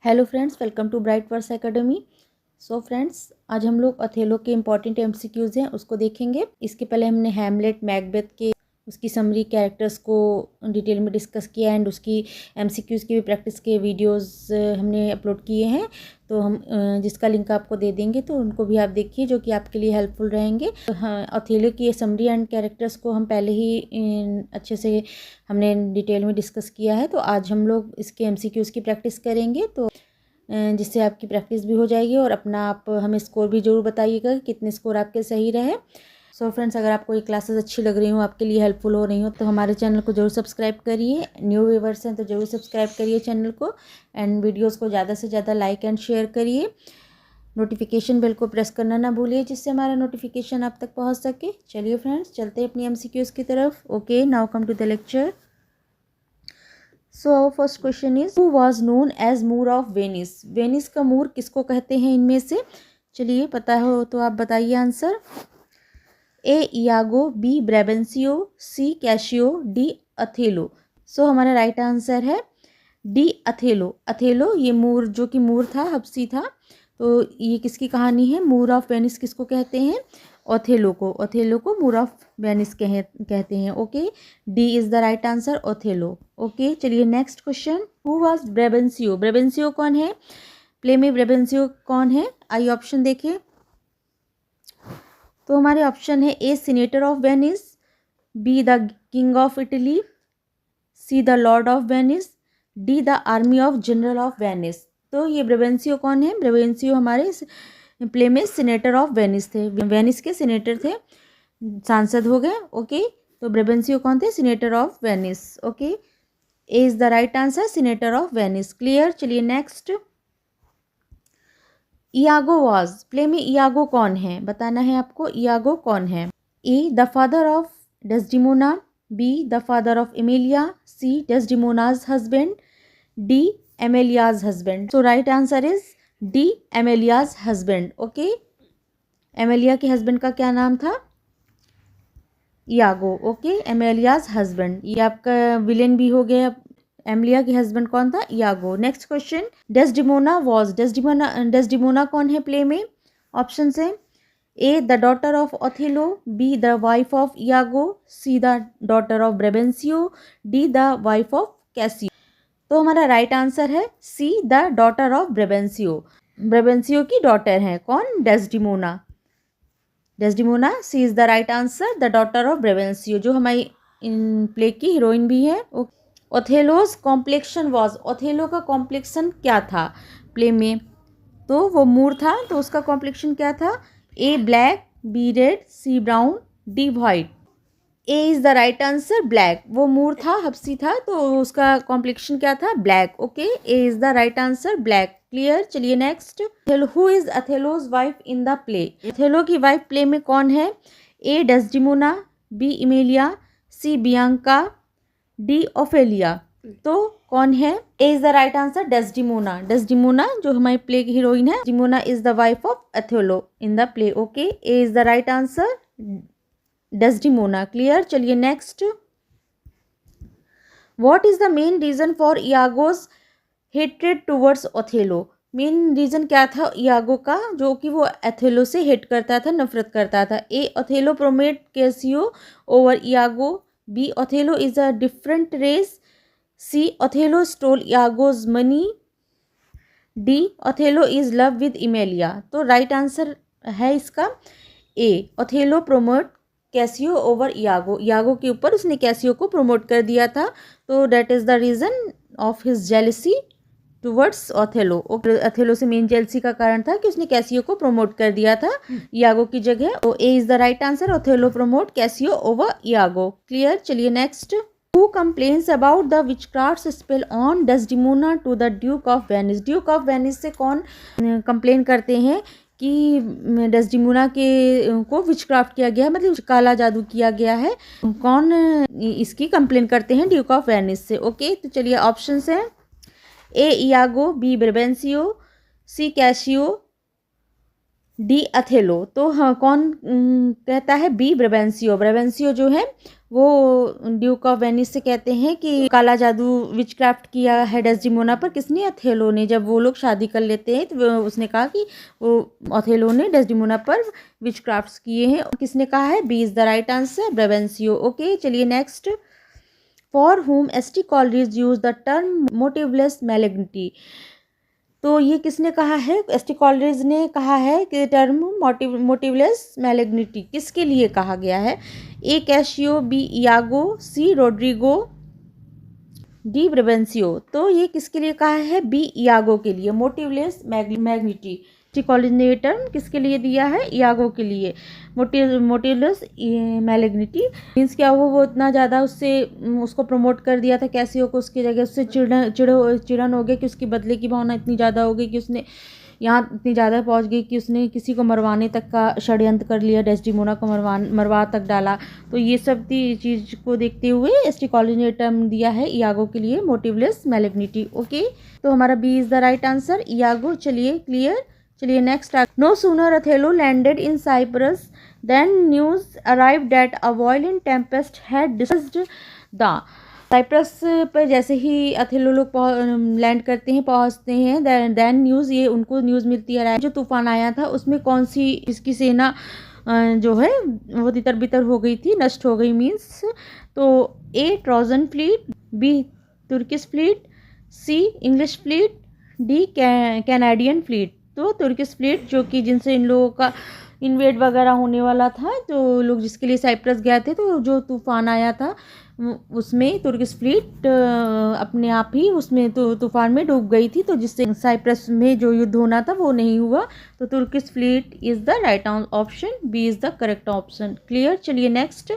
Hello friends, welcome to Bright Verse Academy. So friends, आज हम लोग अथेलो के इम्पॉर्टेंट एमसीक्यूज़ हैं उसको देखेंगे। इसके पहले हमने हैमलेट, मैकबेथ के उसकी समरी कैरेक्टर्स को डिटेल में डिस्कस किया एंड उसकी एमसीक्यूज़ की भी प्रैक्टिस के वीडियोस हमने अपलोड किए हैं। तो हम जिसका लिंक आपको दे देंगे, तो उनको भी आप देखिए, जो कि आपके लिए हेल्पफुल रहेंगे। तो हाँ, अथेलो की समरी एंड कैरेक्टर्स को हम पहले ही अच्छे से हमने डिटेल में डिस्कस किया है। तो आज हम लोग इसके एमसीक्यूज़ की प्रैक्टिस करेंगे, तो जिससे आपकी प्रैक्टिस भी हो जाएगी और अपना आप हमें स्कोर भी ज़रूर बताइएगा कि कितने स्कोर आपके सही रहे। सो फ्रेंड्स, अगर आपको ये क्लासेस अच्छी लग रही हो, आपके लिए हेल्पफुल हो रही हो, तो हमारे चैनल को जरूर सब्सक्राइब करिए। न्यू व्यूअर्स हैं तो जरूर सब्सक्राइब करिए चैनल को एंड वीडियोस को ज़्यादा से ज़्यादा लाइक एंड शेयर करिए। नोटिफिकेशन बेल को प्रेस करना ना भूलिए, जिससे हमारा नोटिफिकेशन आप तक पहुँच सके। चलिए फ्रेंड्स, चलते हैं अपनी एमसीक्यूज़ की तरफ। Okay, now come to the lecture. So first question is, who was known as Moor of Venice. Venice का मूर किसको कहते हैं इनमें से? चलिए, पता हो तो आप बताइए आंसर। ए इयागो, बी ब्रेबेंसियो, सी कैशियो, डी अथेलो। सो हमारा राइट आंसर है डी अथेलो। अथेलो ये मूर, जो कि मूर था, हबसी था। तो ये किसकी कहानी है? मूर ऑफ वेनिस किसको कहते हैं? ओथेलो को। ओथेलो को मूर ऑफ वेनिस कहते हैं। Okay, D is the right answer, Othello. Okay, चलिए next question. Who was Brabantio. Brabantio कौन है? प्ले में ब्रेबेंसियो कौन है? आइए ऑप्शन देखें। तो हमारे ऑप्शन है A senator of Venice, B the king of Italy, C the lord of Venice, D the army of general of Venice. तो ये ब्रेबेंसियो कौन है? ब्रेबेंसियो हमारे प्ले में सीनेटर ऑफ वेनिस थे, वेनिस के सीनेटर थे, सांसद हो गए। ओके, तो ब्रेबेंसियो कौन थे? Senator of Venice. Okay, A is the right answer, senator of Venice. Clear. चलिए नेक्स्ट। इयागो वाज, प्ले में इयागो कौन है? बताना है आपको, इयागो कौन है? A the father of Desdemona, B the father of Emilia, C Desdemona's husband, D Emilia's husband. So right answer is D Emilia's husband. Okay, Emilia के husband का क्या नाम था? इयागो। ओके, एमेलियाज हस्बैंड, ये आपका विलेन भी हो गया। एमेलिया के हस्बैंड कौन था? Iago. Next question. Desdemona was, Desdemona कौन है प्ले में? ऑप्शन है A the daughter of Othello, B the wife of Iago, C the daughter of Brabantio, D the wife of Cassio. तो हमारा राइट आंसर है C the daughter of Brabantio. Brabantio की daughter है कौन? Desdemona. Desdemona, C is the right answer, the daughter of Brabantio, जो हमारी इन play की हीरोइन भी है। ओथेलोज कॉम्प्लेक्शन वाज, ओथेलो का कॉम्प्लेक्शन क्या था प्ले में? तो वो मूर था, तो उसका कॉम्प्लेक्शन क्या था? A black, B red, C brown, D white. A is the right answer, black. वो मूर था, हबसी था, तो उसका कॉम्प्लेक्शन क्या था? Black. Okay, A is the right answer, black. Clear. चलिए next. Who is Othello's wife in the play. Othello की wife play में कौन है? A Desdemona, B Emilia, C Bianca, D Ophelia. तो कौन है? A is the right answer, Desdemona. Desdemona जो हमारी प्ले की हीरोइन है, Desdemona is the wife of Othello in the play. Okay, A is the right answer, Desdemona. Clear. चलिए next. What is the main reason for Iago's hatred towards Othello. Main reason क्या था Iago का, जो कि वो Othello से hate करता था, नफरत करता था? A Othello promote Cassio over Iago, B Othello is a different race, C Othello stole Iago's money, D Othello is love with Emilia. तो राइट आंसर है इसका A, Othello promote Cassio over Iago. Iago के ऊपर उसने Casio को promote कर दिया था, तो that is the reason of his jealousy towards Othello. Othello से मेन जेलसी का कारण था कि उसने कैसियो को प्रमोट कर दिया था इयागो की जगह। तो A is the right answer, Othello promote Cassio over Iago. Clear. चलिए next. Who complains about the witchcraft spell on Desdemona to the Duke of Venice? Duke of Venice से कौन कंप्लेन करते हैं कि डेस्डिमोना के को विचक्राफ्ट किया गया है, मतलब काला जादू किया गया है? कौन इसकी कंप्लेन करते हैं ड्यूक ऑफ वेनिस से? ओके, तो चलिए ऑप्शन है A Iago, B ब्रेबेंसियो, C Cassio, D Othello. तो हाँ कौन कहता है? बी ब्रेवेंसियो। ब्रेवेंसियो जो है वो ड्यूक ऑफ वेनिस से कहते हैं कि काला जादू विचक्राफ्ट किया है डेस्डिमोना पर। किसने? अथेलो ने। जब वो लोग शादी कर लेते हैं तो उसने कहा कि वो अथेलो ने डेस्डिमोना पर विचक्राफ्ट किए हैं। किसने कहा है? B is the right answer, Brabantio. Okay चलिए next. For whom S T Coleridge use the term motiveless malignity. तो ये किसने कहा है? एस टी कॉलरिज ने कहा है कि टर्म मोटिवलेस मैलिग्निटी किसके लिए कहा गया है? A Cassio, B Iago, C Roderigo, D ब्रेवेंसियो। तो ये किसके लिए कहा है? बी इयागो के लिए। मोटिवलेस मैग्निटी टी कॉलेज ने ये टर्म किसके लिए दिया है? इयागो के लिए। मोटिवलेस मैलिग्निटी मीन्स क्या हुआ? वो इतना ज़्यादा उसको प्रमोट कर दिया था कैसियो को, उसकी जगह उससे चिड़न हो गया कि उसकी बदले की भावना इतनी ज़्यादा हो गई कि उसने यहाँ इतनी ज़्यादा पहुँच गई कि उसने किसी को मरवाने तक का षड्यंत्र कर लिया, डेस्डिमोना को मरवा तक डाला। तो ये सब चीज़ को देखते हुए एस टी कॉलेज ने टर्म दिया है इयागो के लिए, मोटिवलेस मैलिग्निटी। ओके तो हमारा B is the right answer, Iago. चलिए क्लियर। चलिए next. No sooner Othello landed in Cyprus then news arrived that a violent tempest had destroyed the. Cyprus पर जैसे ही अथेलो लोग लैंड करते हैं, पहुंचते हैं, देन न्यूज़, ये उनको न्यूज़ मिलती है जो तूफान आया था उसमें कौन सी इसकी सेना जो है वो तितर बितर हो गई थी, नष्ट हो गई मीन्स। तो A Trojan fleet, B Turkish fleet, C English fleet, D Canadian fleet. तो तुर्किश फ्लीट जो कि जिनसे इन लोगों का इन्वेड वगैरह होने वाला था, तो लोग जिसके लिए साइप्रस गए थे, तो जो तूफान आया था उसमें तुर्किश फ्लीट अपने आप ही उसमें तूफान में डूब गई थी, तो जिससे साइप्रस में जो युद्ध होना था वो नहीं हुआ। तो Turkish fleet is the right option, B is the correct option. Clear. चलिए next.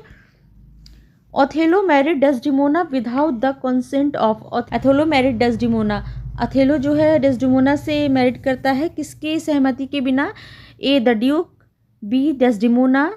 Othello married Desdemona without the consent of. Othello married Desdemona. Othello जो है डेस्डिमोना से मैरिड करता है, किसके सहमति के बिना? A the duke, B Desdemona,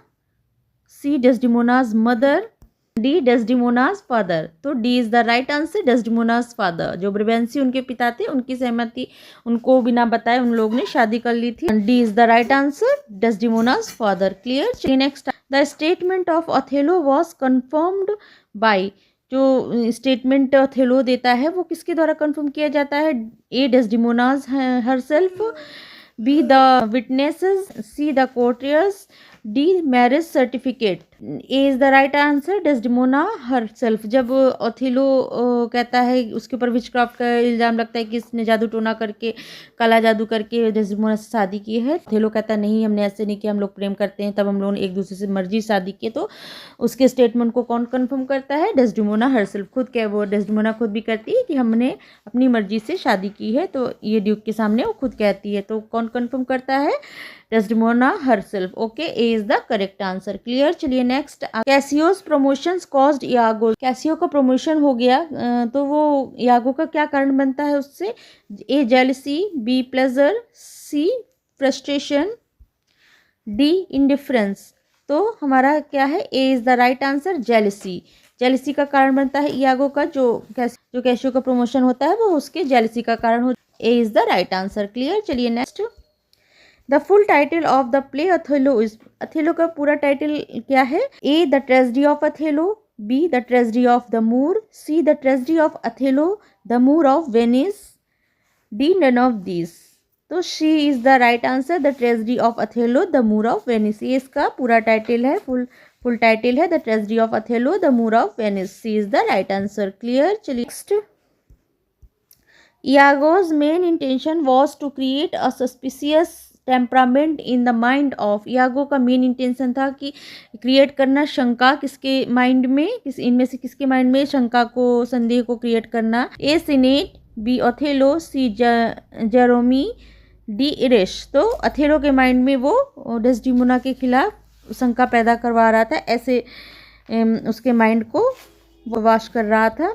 C Desdemona's mother, D Desdemona's father. तो D is the right answer, Desdemona's father. जो ब्रेवेंसी उनके पिता थे, उनकी सहमति उनको बिना बताए उन लोग ने शादी कर ली थी। D is the right answer, Desdemona's father. Clear. चलिए next. The statement of Othello was confirmed by. जो स्टेटमेंट ओथेलो देता है वो किसके द्वारा कंफर्म किया जाता है? A Desdemona's herself, B the witnesses, C the courtiers, D marriage certificate. A is the right answer, Desdemona herself. जब ओथेलो कहता है, उसके ऊपर विचक्राफ्ट का इल्ज़ाम लगता है कि इसने जादू टोना करके, काला जादू करके डेस्डिमोना से शादी की है। ओथेलो कहता है नहीं, हमने ऐसे नहीं किया, हम लोग प्रेम करते हैं, तब हम लोग एक दूसरे से मर्जी शादी किए। तो उसके स्टेटमेंट को कौन कंफर्म करता है? Desdemona herself. खुद क्या वो डेस्डिमोना खुद भी कहती है कि हमने अपनी मर्जी से शादी की है, तो ये ड्यूक के सामने वो खुद कहती है। तो कौन कंफर्म करता है? Desdemona herself. Okay A is the correct answer. Clear. चलिए next. Cassio's promotions caused Iago. कैसियो का प्रमोशन हो गया तो वो इयागो का क्या कारण बनता है उससे? A jealousy, B pleasure, C frustration, D indifference. तो हमारा क्या है? A is the right answer, jealousy. Jealousy का कारण बनता है इयागो का, जो कैसियो का प्रमोशन होता है वो उसके जेलसी का कारण हो। A is the right answer. Clear. चलिए next. The full title of the play Othello is. Othello का पूरा टाइटल क्या है? A the tragedy of Othello, B the tragedy of the Moor, C the tragedy of Othello the Moor of Venice, D none of this. तो C is the right answer, the tragedy of Othello the Moor of Venice. ये इसका पूरा title है, full title है the tragedy of Othello the Moor of Venice. C is the right answer. Clear. चलिए next. Iago's main intention was to create a suspicious temperament in the mind of. Iago का main intention था कि create करना शंका, किसके mind में, इनमें से किसके माइंड में शंका को, संदेह को क्रिएट करना? ए सिनेट, बी ओथेलो, सी जेरोमी, डी इरेश। तो अथेलो के माइंड में वो डेस्डिमोना के खिलाफ शंका पैदा करवा रहा था, ऐसे उसके माइंड को वो वॉश कर रहा था।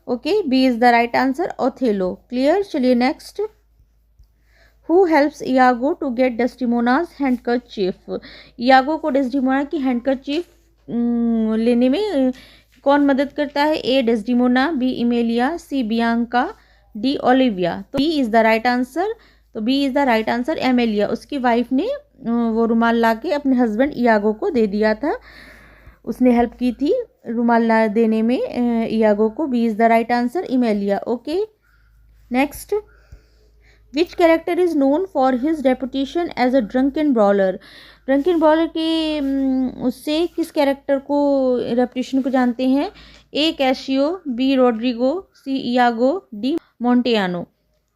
Okay B is the right answer, Othello. Clear. चलिए next. Who helps Iago to get Desdemona's handkerchief. Iago को डेस्डिमोना की हैंडकरचीफ लेने में कौन मदद करता है? A Desdemona, B Emilia, C Bianca, D Olivia. तो B is the right answer, तो B is the right answer. Emilia, उसकी वाइफ ने वो रुमाल ला के अपने हस्बैंड इयागो को दे दिया था, उसने हेल्प की थी रुमाल ला देने में इयागो को। B is the right answer, Emilia. Okay, next, which character is known for his reputation as a drunken brawler. Drunken brawler के उससे किस कैरेक्टर को रेपुटेशन को जानते हैं? A Cassio, B Roderigo, C Iago, D Montano.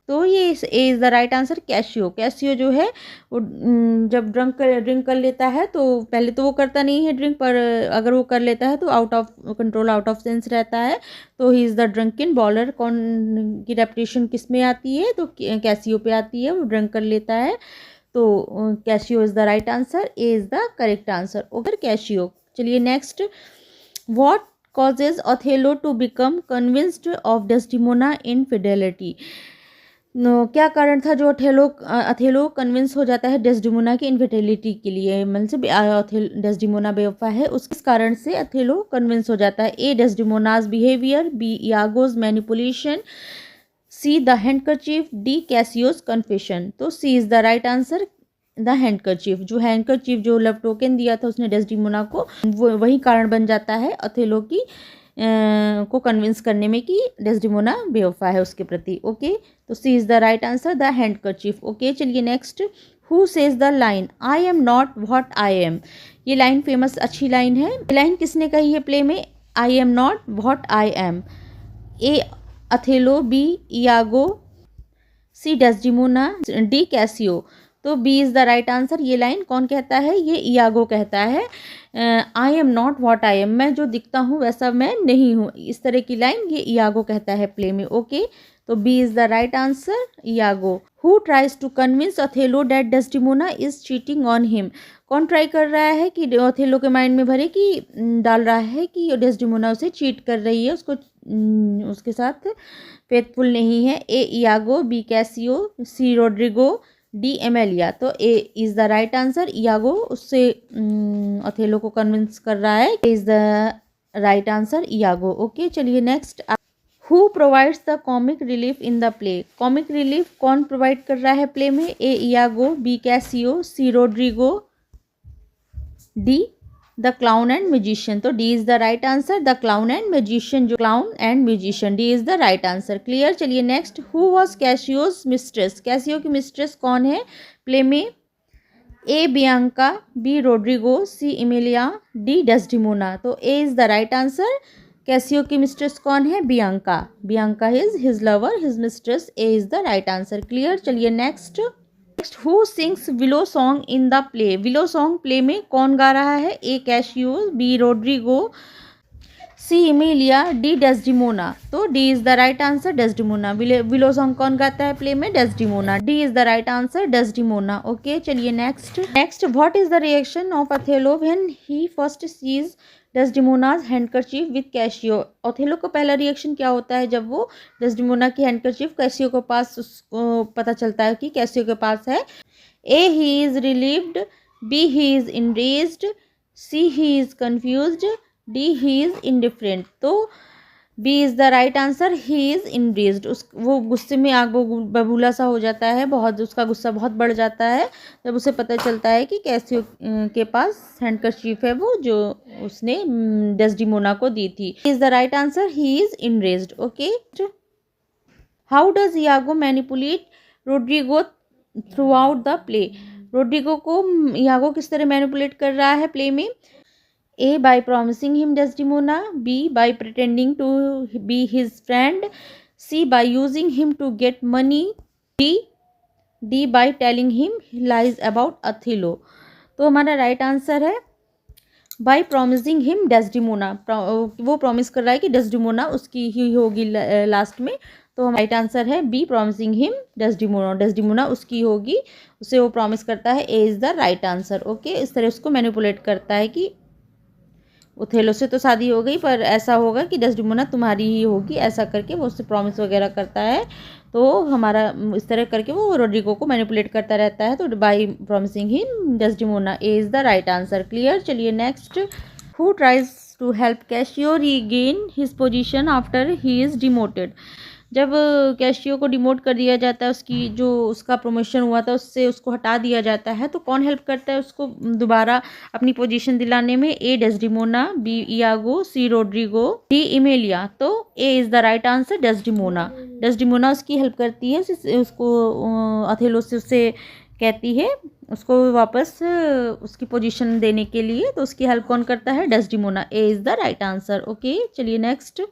तो ये A is the right answer, Cassio. Cassio जो है वो जब ड्रिंक कर लेता है तो पहले तो वो करता नहीं है ड्रिंक, पर अगर वो कर लेता है तो out of control, out of sense रहता है। तो he is the drunken bowler. कौन की रेपुटेशन किस में आती है? तो कैशियो पे आती है, वो ड्रिंक कर लेता है। तो Cassio is the right answer, A is the correct answer. Okay, Cassio. चलिए next, what causes Othello to become convinced of Desdemona infidelity। क्या कारण था जो अथेलो कन्विंस हो जाता है डेस्डेमोना की इनफिडेलिटी के लिए, मतलब डेस्डेमोना बेवफा है, उस कारण से अथेलो कन्विंस हो जाता है? A Desdemona's behaviour, B Iago's manipulation, C the handkerchief, D Cassio's confession. तो C is the right answer, the handkerchief. जो हैंडकरचीफ जो लव टोकन दिया था उसने डेस्डेमोना को, वो वही कारण बन जाता है अथेलो की को कन्विंस करने में कि डेस्डेमोना बेवफा है उसके प्रति। ओके, तो C is the right answer, the handkerchief. Okay, चलिए next, who says the line I am not what I am. ये लाइन फेमस अच्छी लाइन है। ये लाइन किसने कही है प्ले में? I am not what I am. A Othello, B Iago, C Desdemona, D Cassio. तो B is the right answer. ये लाइन कौन कहता है? ये इयागो कहता है। I am not what I M, मैं जो दिखता हूँ वैसा मैं नहीं हूँ, इस तरह की लाइन ये इयागो कहता है प्ले में। ओके, तो B is the right answer, Iago. Who tries to convince Othello that Desdemona is cheating on him. कौन ट्राई कर रहा है कि अथेलो के माइंड में भरे कि डाल रहा है कि डेस्डेमोना उसे चीट कर रही है, उसको उसके साथ फेथफुल नहीं है? A Iago, B Cassio, C Roderigo, D Emilia. तो A is the right answer, Iago उससे अथेलो को कन्विंस कर रहा है। A is the right answer, Iago. Okay, चलिए next, who provides the comic relief in the play. Comic relief कौन provide कर रहा है प्ले में? A Iago, B Cassio, C Roderigo, D the clown and musician. तो D is the right answer, the clown and musician. जो clown and musician, D is the right answer. Clear. चलिए next, who was Cassio's mistress. Cassio की mistress कौन है play में? A Bianca, B Roderigo, C Emilia, D Desdemona. तो A is the right answer. Cassio की mistress कौन है? Bianca. Bianca is his lover, his mistress. A is the right answer. Clear. चलिए next, who sings willow song in the play. Willow song play में कौन गा रहा है? A Cassio, B Roderigo, C Emilia, D Desdemona. तो D is the right answer, Desdemona. Willow song कौन गाता है प्ले में? Desdemona. D is the right answer, Desdemona. Okay, चलिए next, what is the reaction of Othello when he first sees Desdemona's handkerchief with Cassio. Othello का पहला reaction क्या होता है जब वो डेस्डेमोना की हैंडकरचीफ कैशियो के पास, उसको पता चलता है कि कैशियो के पास है? A he is relieved, B he is enraged, C he is confused, D he is indifferent. तो B is the right answer, he is enraged. वो गुस्से में आग बबूला सा हो जाता है, बहुत उसका गुस्सा बहुत बढ़ जाता है जब उसे पता चलता है कि कैसियो के पास हैंडकरचीफ है वो जो उसने डेस्डेमोना को दी थी। Is the right answer, he is enraged. Okay, how does Iago manipulate Roderigo throughout the play. Roderigo को इयागो किस तरह मैनिपुलेट कर रहा है प्ले में? A by promising him Desdemona, B by pretending to be his friend, C by using him to get money, D by telling him lies about Othello। तो हमारा right answer है by promising him Desdemona। वो promise कर रहा है कि Desdemona उसकी ही होगी लास्ट में। तो राइट आंसर है B, promising him Desdemona। Desdemona उसकी होगी, उसे वो प्रॉमिस करता है। A is the right answer. Okay, इस तरह उसको मैनिपुलेट करता है कि ओथेलो से तो शादी हो गई पर ऐसा होगा कि डेस्डेमोना तुम्हारी ही होगी, ऐसा करके वो उससे प्रॉमिस वगैरह करता है। तो हमारा इस तरह करके वो रोड्रिगो को मैनिपुलेट करता रहता है। तो by promising him Desdemona, A is the right answer. Clear. चलिए next, who tries to help Cassio regain his position after he is demoted. जब कैशियो को डिमोट कर दिया जाता है, उसकी जो उसका प्रमोशन हुआ था उससे उसको हटा दिया जाता है, तो कौन हेल्प करता है उसको दोबारा अपनी पोजीशन दिलाने में? ए डेस्डिमोना, बी इयागो, सी रोड्रिगो, डी इमेलिया। तो A is the right answer, Desdemona. Desdemona उसकी हेल्प करती है, उसको अथेलो से उससे कहती है उसको वापस उसकी पोजीशन देने के लिए, तो उसकी हेल्प कौन करता है? Desdemona. A is the right answer. Okay, चलिए next.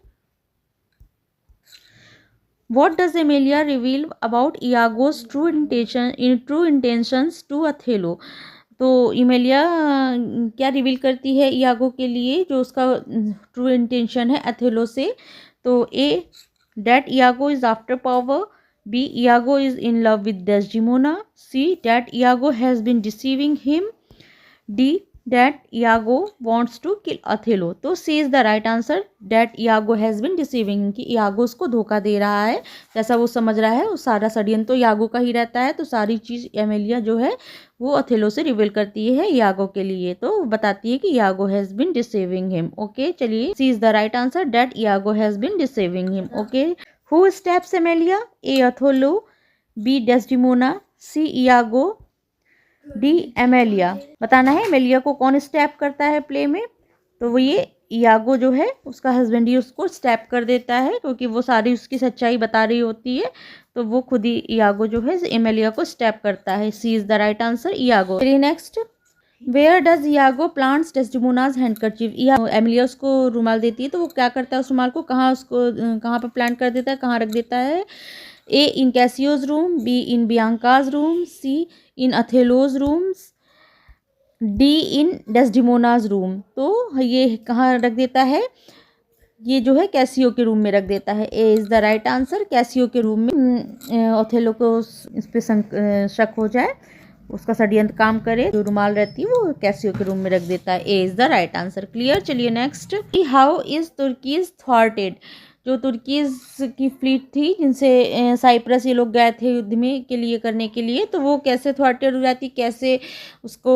What does Emilia reveal about Iago's true intentions to Othello? तो इमेलिया क्या रिवील करती है इयागो के लिए जो उसका ट्रू इंटेंशन है अथेलो से? तो A that Iago is after power, B Iago is in love with Desdemona, C that Iago has been deceiving him, D that Iago wants to kill Othello. तो C is the right answer, that Iago has been deceiving, कि Iago उसको धोखा दे रहा है, जैसा वो समझ रहा है वो सारा षड्यंत्र तो इयागो का ही रहता है। तो सारी चीज़ एमेलिया जो है वो अथेलो से रिवील करती है इयागो के लिए, तो बताती है कि Iago has been deceiving him. Okay, चलिए C is the right answer, that Iago has been deceiving him. Okay, who stabs Emilia? A Othello, B Desdemona, C Iago, D Emilia. बताना है एमेलिया को कौन स्टैप करता है play में? तो वो ये इयागो जो है उसका हस्बैंड ही उसको स्टैप कर देता है, क्योंकि वो सारी उसकी सच्चाई बता रही होती है, तो वो खुद ही इयागो जो है एमेलिया को स्टैप करता है। C is the right answer, Iago. चलिए next. Where does Iago plants Desdemona's handkerchief? Emilia उसको रुमाल देती है, तो वो क्या करता है उस रुमाल को कहाँ पर प्लांट कर देता है, कहाँ रख देता है? A in Cassio's room, B in Bianca's room, C in Othello's rooms, D in Desdemona's room. तो ये कहाँ रख देता है? ये जो है कैसियो के रूम में रख देता है। A is the right answer, Casio के रूम में। ओथेलो को इस पे शक हो जाए, उसका षड्यंत्र काम करे, जो रुमाल रहती है वो कैसियो के रूम में रख देता है। A is the right answer. Clear. चलिए next. How is Turkey's thwarted? जो तुर्कीज की फ्लीट थी जिनसे साइप्रस ये लोग गए थे युद्ध में के लिए करने के लिए, तो वो कैसे थ्वार्टेड हो जाती, कैसे उसको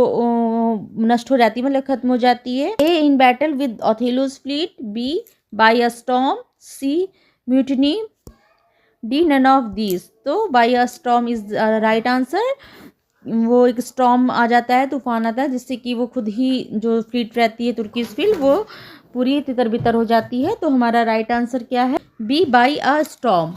नष्ट हो जाती, मतलब खत्म हो जाती है? A in battle with Othello's fleet, B by a storm, C mutiny, D none of these. तो by a storm is right answer. वो एक स्टॉर्म आ जाता है, तूफान आता है, जिससे कि वो खुद ही जो फ्लीट रहती है तुर्कीज फ्लीट वो पूरी तितर बितर हो जाती है। तो हमारा राइट आंसर क्या है? B by a storm.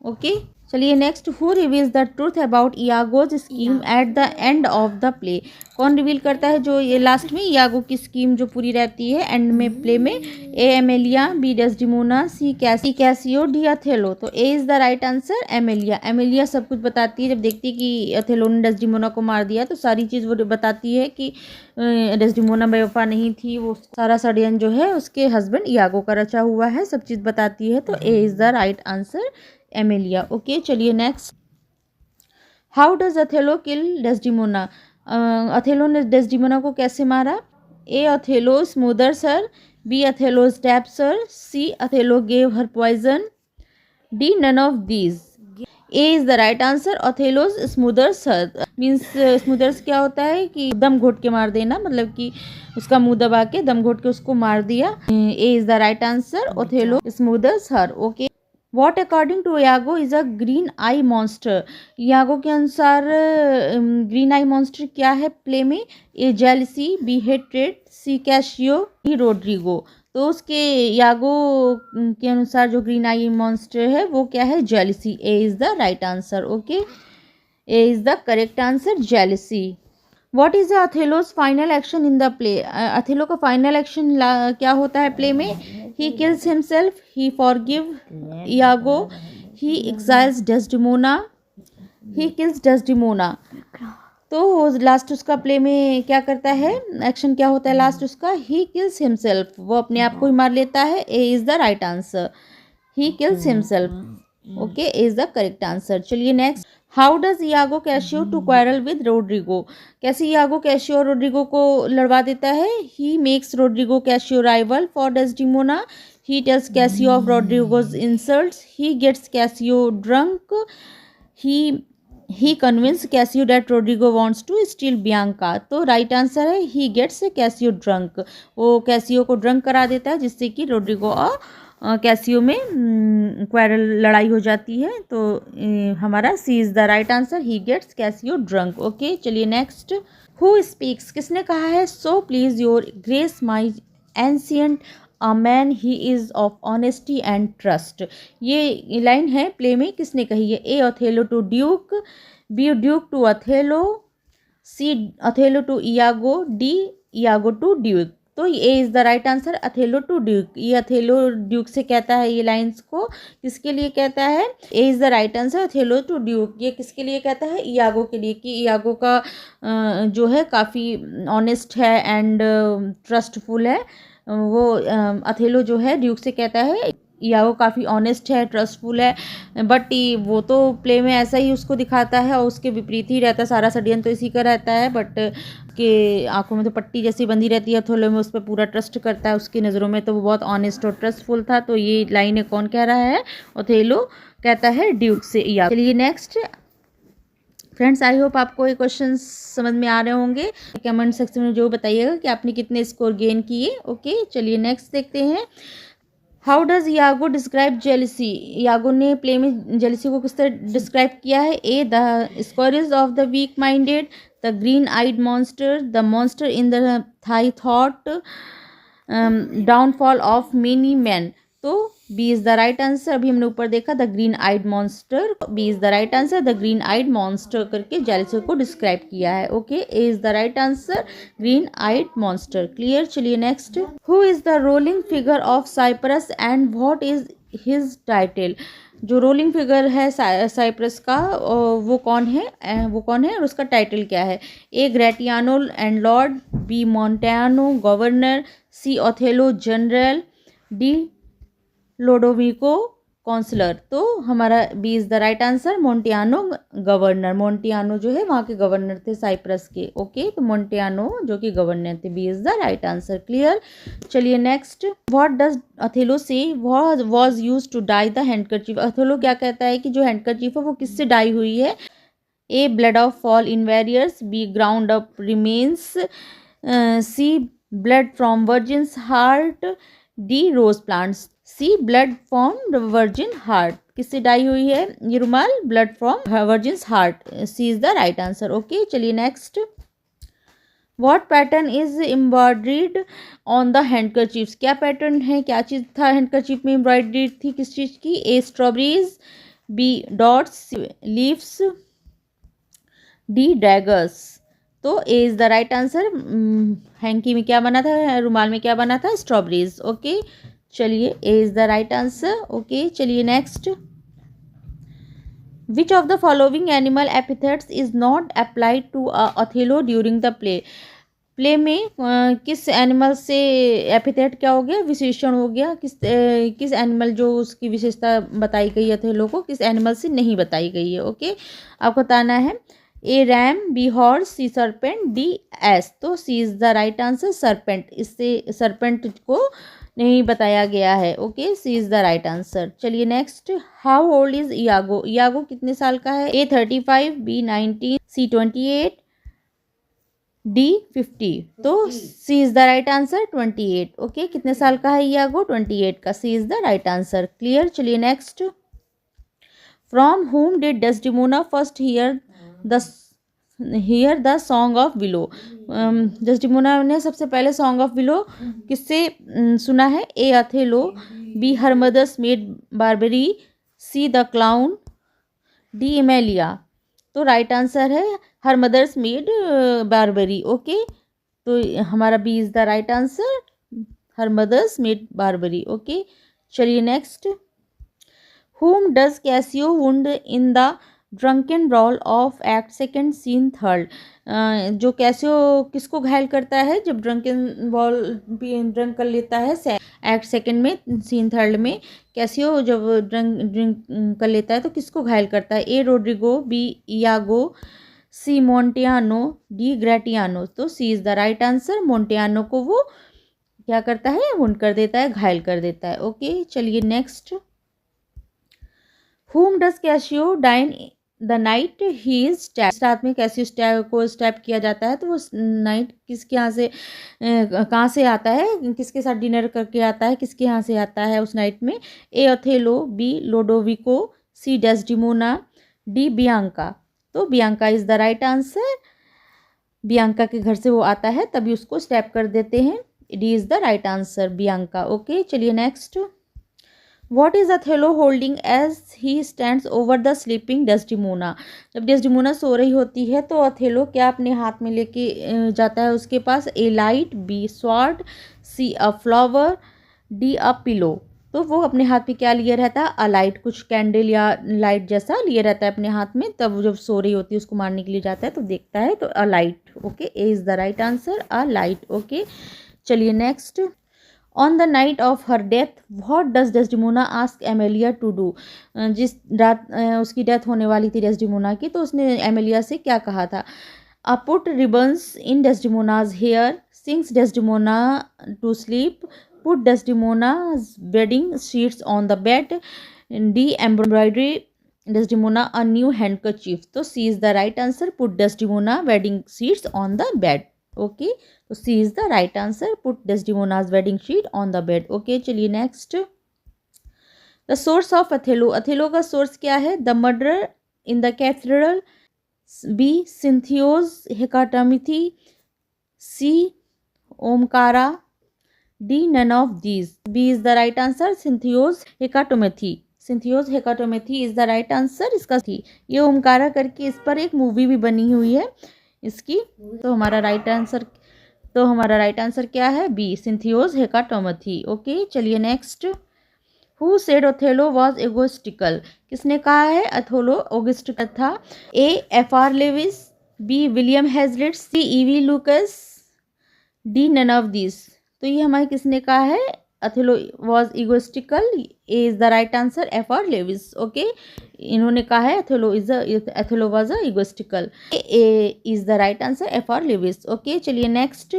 Okay, चलिए next. Who reveals the truth about Iago's scheme at the end of the play? कौन रिवील करता है जो ये लास्ट में इयागो की स्कीम जो पूरी रहती है एंड में प्ले में? ए एमेलिया, बी डेस्डिमोना, सी कैसियो, डी अथेलो। तो A is the right answer, Amelia. Amelia सब कुछ बताती है, जब देखती है कि अथेलो ने डेस्डिमोना को मार दिया तो सारी चीज़ वो बताती है कि डेस्डिमोना बेवफा नहीं थी, वो सारा षड्यंत्र जो है उसके हस्बैंड इयागो का रचा हुआ है, सब चीज़ बताती है। तो A is the right answer, Emilia. Okay, चलिए next. How does Othello kill Desdemona? Othello ने डेस्डिमोना को कैसे मारा? A Othello smothers her, B Othello stabs her, C Othello gave her poison, D none of these. A is the right answer, Othello's smothers her. Means smothers क्या होता है कि दम घोट के मार देना, मतलब कि उसका मुंह दबा के दम घोट के उसको मार दिया। A is the right answer, Othello smothers her. Okay, what according to Iago is a green eye monster? Iago के अनुसार ग्रीन आई मॉन्स्टर क्या है प्ले में? A jealousy, B hatred, C Cassio, D Roderigo. तो उसके Iago के अनुसार जो ग्रीन आई मॉन्स्टर है वो क्या है? Jealousy. A is the right answer. Okay, A is the correct answer, jealousy. What is Othello's final action in the play? Othello का फाइनल एक्शन क्या होता है प्ले में? He kills himself, he forgive Iago, he exiles Desdemona, he kills Desdemona. तो last उसका play में क्या करता है, एक्शन क्या होता है लास्ट उसका? ही किल्स हिमसेल्फ, वो अपने आप को ही मार लेता है। A is the right answer, he kills himself. Okay, A is the correct answer. चलिए next. How does Iago Cassio to quarrel with Roderigo? कैसे इयागो कैशियो और रोड्रिगो को लड़वा देता है? He makes Roderigo Cassio rival for Desdemona, he tells Cassio of Roderigo's insults, he gets Cassio drunk, he convince Cassio that Roderigo wants to steal Bianca. तो right answer है he gets Cassio drunk. वो Casio को drunk करा देता है जिससे कि Rodrigo और कैसियो में क्वारल लड़ाई हो जाती है। तो हमारा C is the right answer, he gets Cassio drunk. Okay, चलिए नेक्स्ट। हु स्पीक्स, किसने कहा है? So please your grace my ancient a man he is of honesty and trust. ये लाइन है प्ले में, किसने कही है? A Othello to Duke, B Duke to Othello, C Othello to Iago, D Iago to Duke. तो A is the right answer, Othello to Duke. ये Othello Duke से कहता है ये लाइंस को, किसके लिए कहता है? A is the right answer, Othello to Duke. ये किसके लिए कहता है? इयागो के लिए, कि इयागो का जो है काफ़ी ऑनेस्ट है एंड ट्रस्टफुल है। वो अथेलो जो है ड्यूक से कहता है या वो काफ़ी ऑनेस्ट है, ट्रस्टफुल है, बट वो तो प्ले में ऐसा ही उसको दिखाता है और उसके विपरीत ही रहता है। सारा षड्यंत्र तो इसी का रहता है, बट के आंखों में तो पट्टी जैसी बंधी रहती है, थोड़े में उस पर पूरा ट्रस्ट करता है। उसकी नज़रों में तो वो बहुत ऑनेस्ट और ट्रस्टफुल था। तो ये लाइन कौन कह रहा है? ओथेलो कहता है ड्यूक से या। चलिए नेक्स्ट फ्रेंड्स, आई होप आपको ये क्वेश्चन समझ में आ रहे होंगे। कमेंट सेक्शन में जो बताइएगा कि आपने कितने स्कोर गेन किए। ओके, चलिए नेक्स्ट देखते हैं। How does Iago describe jealousy? Iago ने प्ले में जेलिसी को किस तरह डिस्क्राइब किया है? A the scourge of the weak minded, the green eyed monster, the monster in the thy thought, downfall of many man. तो B is the right answer. अभी हमने ऊपर देखा the green eyed monster, B is the right answer, the green eyed monster करके jealousy को describe किया है। Okay, A is the right answer, green eyed monster. Clear. चलिए next. Who is the rolling figure of Cyprus and what is his title? जो ruling figure है Cyprus का, वो कौन है? वो कौन है और उसका टाइटल क्या है? A Gratiano and lord, B Montano governor, C Othello general, D Lodovico counsellor. तो हमारा B is the right answer, Montano governor. Montano जो है वहाँ के गवर्नर थे साइप्रस के। ओके, तो मोंटियानो जो कि गवर्नर थे, B is the right answer. Clear. चलिए next. What does Othello say was use to dye the handkerchief? Othello क्या कहता है कि जो हैंडकरचीफ है वो किससे डाई हुई है? A blood of fallen warriors, B ground up remains, C blood from virgin's heart, D rose plants. C blood from virgin heart. किससे डाई हुई है ये रुमाल? Blood from virgin's heart. C is the right answer. Okay, चलिए next. What pattern is embroidered on the handkerchiefs? क्या pattern है, क्या चीज़ था हैंडकरचीफ में एम्ब्रॉयड्रीड थी, किस चीज़ की? A strawberries, B dots, leaves, D daggers. तो A is the right answer. Hanky में क्या बना था, रुमाल में क्या बना था? स्ट्रॉबेरीज। ओके, चलिए A is the right answer. Okay, चलिए next. Which of the following animal epithets is not applied to Othello during the play? Play में किस एनिमल से एपिथेट क्या हो गया? विशेषण हो गया। किस एनिमल जो उसकी विशेषता बताई गई है अथेलो को, किस एनिमल से नहीं बताई गई है? ओके, आपको बताना है। A ram, B horse, C serpent, D ass. तो C is the right answer, serpent. इससे सर्पेंट को नहीं बताया गया है। Okay, C is the right answer. चलिए next. How old is Iago? Iago कितने साल का है? A 35, B 19, C 28, D 50। तो C is the right answer, 28। Okay, कितने साल का है इयागो? 28 का। C is the right answer. Clear. चलिए next. From whom did Desdemona first hear the song of willow? Desdemona ने सबसे पहले सॉन्ग ऑफ विलो किससे सुना है? A Othello, B her mother's maid Barbary, C the clown, D Emilia. तो right answer है her mother's maid Barbary. Okay, तो हमारा B is the right answer, her mother's maid Barbary. Okay, चलिए next. Whom does Cassio wound in the drunken brawl of Act Second Scene Third? जो Casio किसको घायल करता है जब ड्रंकन बॉल ड्रंक कर लेता है एक्ट सेकंड में, सीन थर्ड में? कैसियो जब ड्रिंक कर लेता है तो किसको घायल करता है? ए रोड्रिगो, बी इयागो, सी मोंटियानो, डी ग्रेटियानो। तो C is the right answer. मोंटियानो को वो क्या करता है? वुंड कर देता है, घायल कर देता है। ओके, चलिए next. Whom does Cassio the night he is step, रात में कैसे स्टैप को स्टैप किया जाता है, तो वो नाइट किसके यहाँ से कहाँ से आता है, किसके साथ डिनर करके आता है, किसके यहाँ से आता है उस नाइट में? ए अथेलो, बी लोडोविको, सी डेस्डिमोना, डी बियांका। तो Bianca is the right answer. Bianca के घर से वो आता है तभी उसको स्टैप कर देते हैं। D is the right answer, Bianca. Okay, चलिए next. What is Othello holding as he stands over the sleeping Desdemona? जब डेस्डिमोना सो रही होती है तो अथेलो क्या अपने हाथ में लेके जाता है उसके पास? A light, B sword, C a flower, D a pillow. तो वो अपने हाथ में क्या लिए रहता है? अ लाइट, कुछ कैंडल या लाइट जैसा लिए रहता है अपने हाथ में, तब जब सो रही होती है उसको मारने के लिए जाता है तो देखता है तो a light. Okay, A is the right answer, a light. Okay, चलिए next. On the night of her death what does Desdemona ask Emilia to do? जिस रात उसकी डेथ होने वाली थी डेस्डिमोना की, तो उसने एमेलिया से क्या कहा था? A put ribbons in Desdemona's hair, sings Desdemona to sleep, put Desdemona's wedding sheets on the bed, de-embroidery Desdemona a new handkerchief. तो C is the right answer, put Desdemona wedding sheets on the bed. Okay, तो C is the right answer, put Desdemona's wedding sheet on the bed. Okay, चलिए next. The source of Othello, Othello का source क्या है? The murder in the cathedral, B Cynthios Hecatomythi, C Omkara, D none of these. B is the right answer, Cynthios Hecatomythi. Cynthios Hecatomythi is the right answer. इसका थी ये ओमकारा करके इस पर एक मूवी भी बनी हुई है इसकी। तो हमारा राइट आंसर क्या है? B Cynthios Hecatomythi। ओके, चलिए next. Who said Othello was egoistical? किसने कहा है अथेलो egoistical था? A F.R. Lewis, B William Hazlitt, C E.V. Lucas, D none of these. तो ये हमारे किसने कहा है? Othello was egoistical. A is the right answer, F.R. Leavis. Okay, इन्होंने कहा है Othello was a egoistical. A is the right answer, F.R. Leavis. Okay, चलिए next.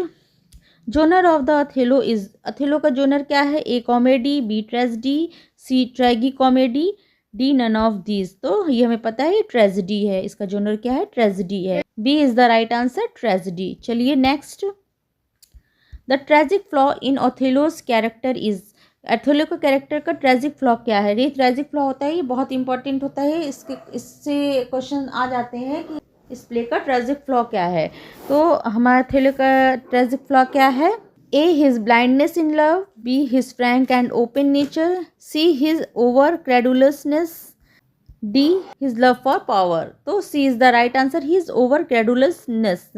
Genre of the Othello is, Othello का जोनर क्या है? A comedy, B tragedy, C tragicomedy, D none of these. तो ये हमें पता है tragedy है, इसका जोनर क्या है? ट्रेजिडी है। B is the right answer, tragedy. चलिए next. The tragic flaw in Othello's character is, Othello का कैरेक्टर का ट्रेजिक फ्लॉ क्या है? ये ट्रेजिक फ्लॉ होता है, ये बहुत इंपॉर्टेंट होता है, इससे क्वेश्चन आ जाते हैं कि इस प्ले का ट्रेजिक फ्लॉ क्या है। तो हमारा ओथेलो का ट्रेजिक फ्लॉ क्या है? A his blindness in love, B his frank and open nature, C his over credulousness, D his love for power. तो C is the right answer, his over credulousness,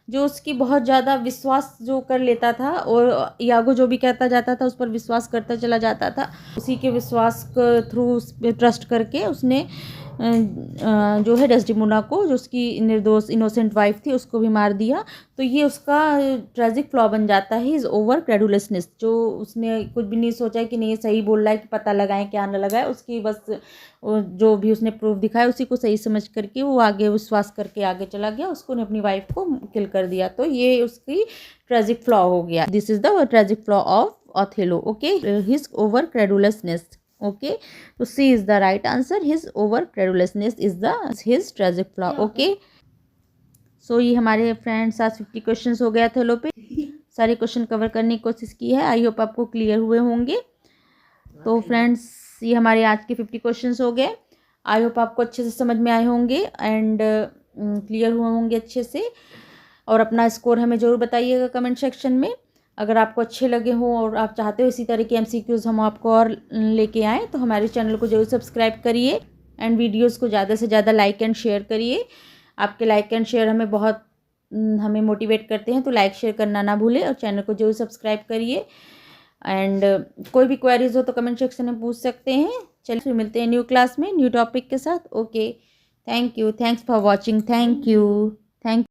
जो उसकी बहुत ज़्यादा विश्वास जो कर लेता था और यागो जो भी कहता जाता था उस पर विश्वास करता चला जाता था, उसी के विश्वास के थ्रू उस पर ट्रस्ट करके उसने जो है डेस्डिमोना को, जो उसकी निर्दोष इनोसेंट वाइफ थी, उसको भी मार दिया। तो ये उसका ट्रेजिक फ्लॉ बन जाता है, इज ओवर क्रेडुलसनेस, जो उसने कुछ भी नहीं सोचा कि नहीं ये सही बोल रहा है कि पता लगाएं क्या ना लगाए, उसकी बस जो भी उसने प्रूफ दिखाया उसी को सही समझ करके वो आगे विश्वास करके आगे चला गया, उसको ने अपनी वाइफ को किल कर दिया। तो ये उसकी ट्रेजिक फ्लॉ हो गया। This is the tragic flaw of Othello. Okay, his over credulousness. Okay, तो C is the right answer, his over credulousness is the his tragic flaw. Okay, so ये हमारे फ्रेंड्स आज 50 क्वेश्चन हो गया Othello पे। सारे क्वेश्चन कवर करने की कोशिश की है, आई होप आपको क्लियर हुए होंगे। तो फ्रेंड्स ये हमारे आज के 50 क्वेश्चन हो गए, आई होप आपको अच्छे से समझ में आए होंगे एंड क्लियर हुए होंगे अच्छे से। और अपना स्कोर हमें ज़रूर बताइएगा कमेंट सेक्शन में। अगर आपको अच्छे लगे हों और आप चाहते हो इसी तरह के MCQs हम आपको और लेके आएँ तो हमारे चैनल को जरूर सब्सक्राइब करिए एंड वीडियोस को ज़्यादा से ज़्यादा लाइक एंड शेयर करिए। आपके लाइक एंड शेयर हमें मोटिवेट करते हैं, तो लाइक शेयर करना ना भूलें और चैनल को जरूर सब्सक्राइब करिए। एंड कोई भी क्वेरीज हो तो कमेंट सेक्शन में पूछ सकते हैं। चलिए फिर मिलते हैं न्यू क्लास में न्यू टॉपिक के साथ। Okay, thank you, thanks for watching, thank you.